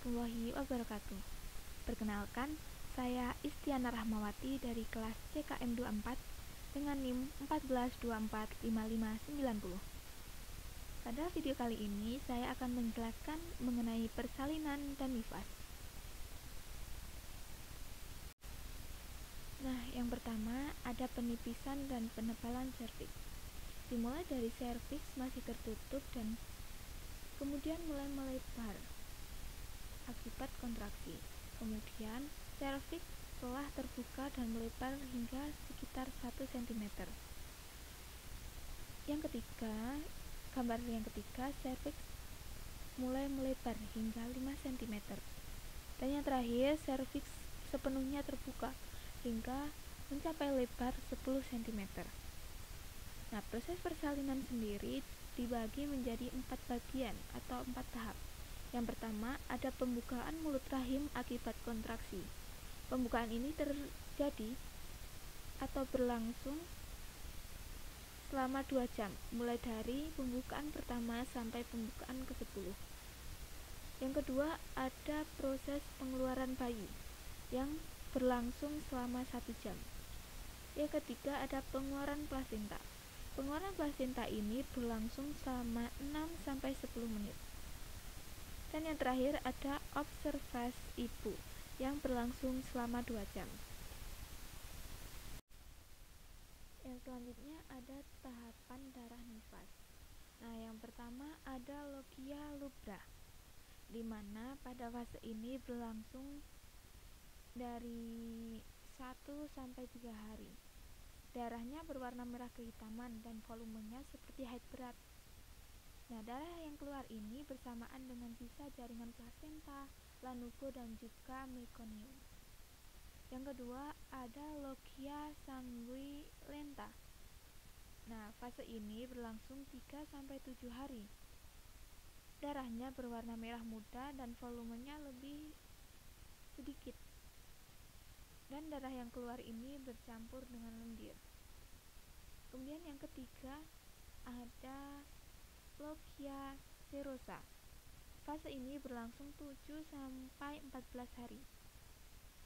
warahmatullahi wabarakatuh. Perkenalkan, saya Istiana Rahmawati dari kelas CKM 24 dengan NIM 14245590. Pada video kali ini, saya akan menjelaskan mengenai persalinan dan nifas. Nah, yang pertama ada penipisan dan penebalan serviks. Dimulai dari serviks masih tertutup dan kemudian mulai melebar akibat kontraksi. Kemudian serviks telah terbuka dan melebar hingga sekitar 1 cm. Gambar yang ketiga, serviks mulai melebar hingga 5 cm. Dan yang terakhir, serviks sepenuhnya terbuka hingga mencapai lebar 10 cm. Nah, proses persalinan sendiri dibagi menjadi 4 bagian atau 4 tahap. Yang pertama, ada pembukaan mulut rahim akibat kontraksi. Pembukaan ini terjadi atau berlangsung selama 2 jam, mulai dari pembukaan pertama sampai pembukaan ke-10. Yang kedua, ada proses pengeluaran bayi yang berlangsung selama 1 jam. Yang ketiga, ada pengeluaran plasenta. Pengeluaran plasenta ini berlangsung selama 6-10 menit. Dan yang terakhir ada observasi ibu yang berlangsung selama 2 jam. Yang selanjutnya ada tahapan darah nifas. Nah, yang pertama ada logia lubra, di mana pada fase ini berlangsung dari 1-3 hari. Darahnya berwarna merah kehitaman dan volumenya seperti haid berat. Nah, darah yang keluar ini bersamaan dengan sisa jaringan plasenta, lanugo, dan juga mekonium. Yang kedua, ada logia sanguinolenta. Nah, fase ini berlangsung 3-7 hari. Darahnya berwarna merah muda dan volumenya lebih sedikit. Dan darah yang keluar ini bercampur dengan lendir. Kemudian yang ketiga ada logia serosa. Fase ini berlangsung 7-14 hari.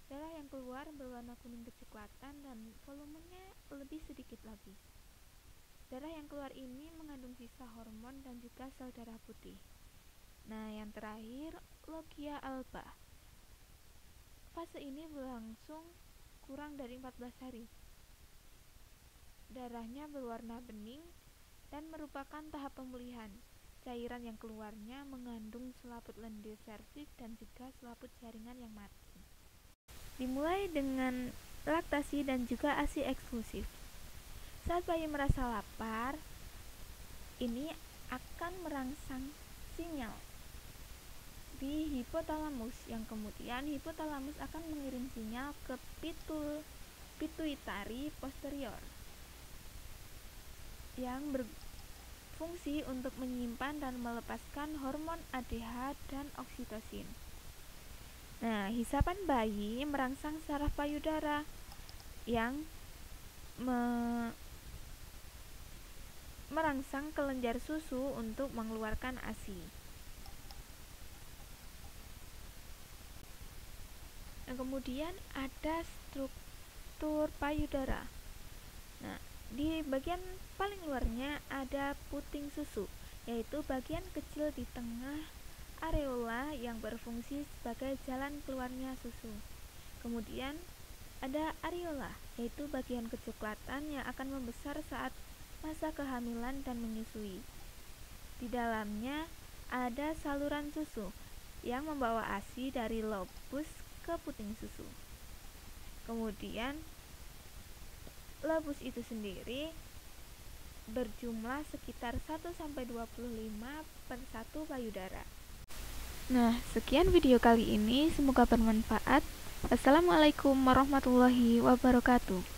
Darah yang keluar berwarna kuning kecoklatan dan volumenya lebih sedikit lagi. Darah yang keluar ini mengandung sisa hormon dan juga sel darah putih. Nah, yang terakhir logia alba. Fase ini berlangsung kurang dari 14 hari. Darahnya berwarna bening dan merupakan tahap pemulihan. Cairan yang keluarnya mengandung selaput lendir serviks dan juga selaput jaringan yang mati. Dimulai dengan laktasi dan juga ASI eksklusif. Saat bayi merasa lapar, ini akan merangsang sinyal di hipotalamus, yang kemudian hipotalamus akan mengirim sinyal ke pituitari posterior yang berfungsi untuk menyimpan dan melepaskan hormon ADH dan oksitosin. Nah, hisapan bayi merangsang saraf payudara yang merangsang kelenjar susu untuk mengeluarkan ASI. Nah, kemudian ada struktur payudara. Nah, di bagian paling luarnya ada puting susu, yaitu bagian kecil di tengah areola yang berfungsi sebagai jalan keluarnya susu. Kemudian ada areola, yaitu bagian kecoklatan yang akan membesar saat masa kehamilan dan menyusui. Di dalamnya ada saluran susu yang membawa ASI dari lobus ke puting susu. Kemudian lobus itu sendiri berjumlah sekitar 1-25/1 payudara. Nah, sekian video kali ini, semoga bermanfaat. Assalamualaikum warahmatullahi wabarakatuh.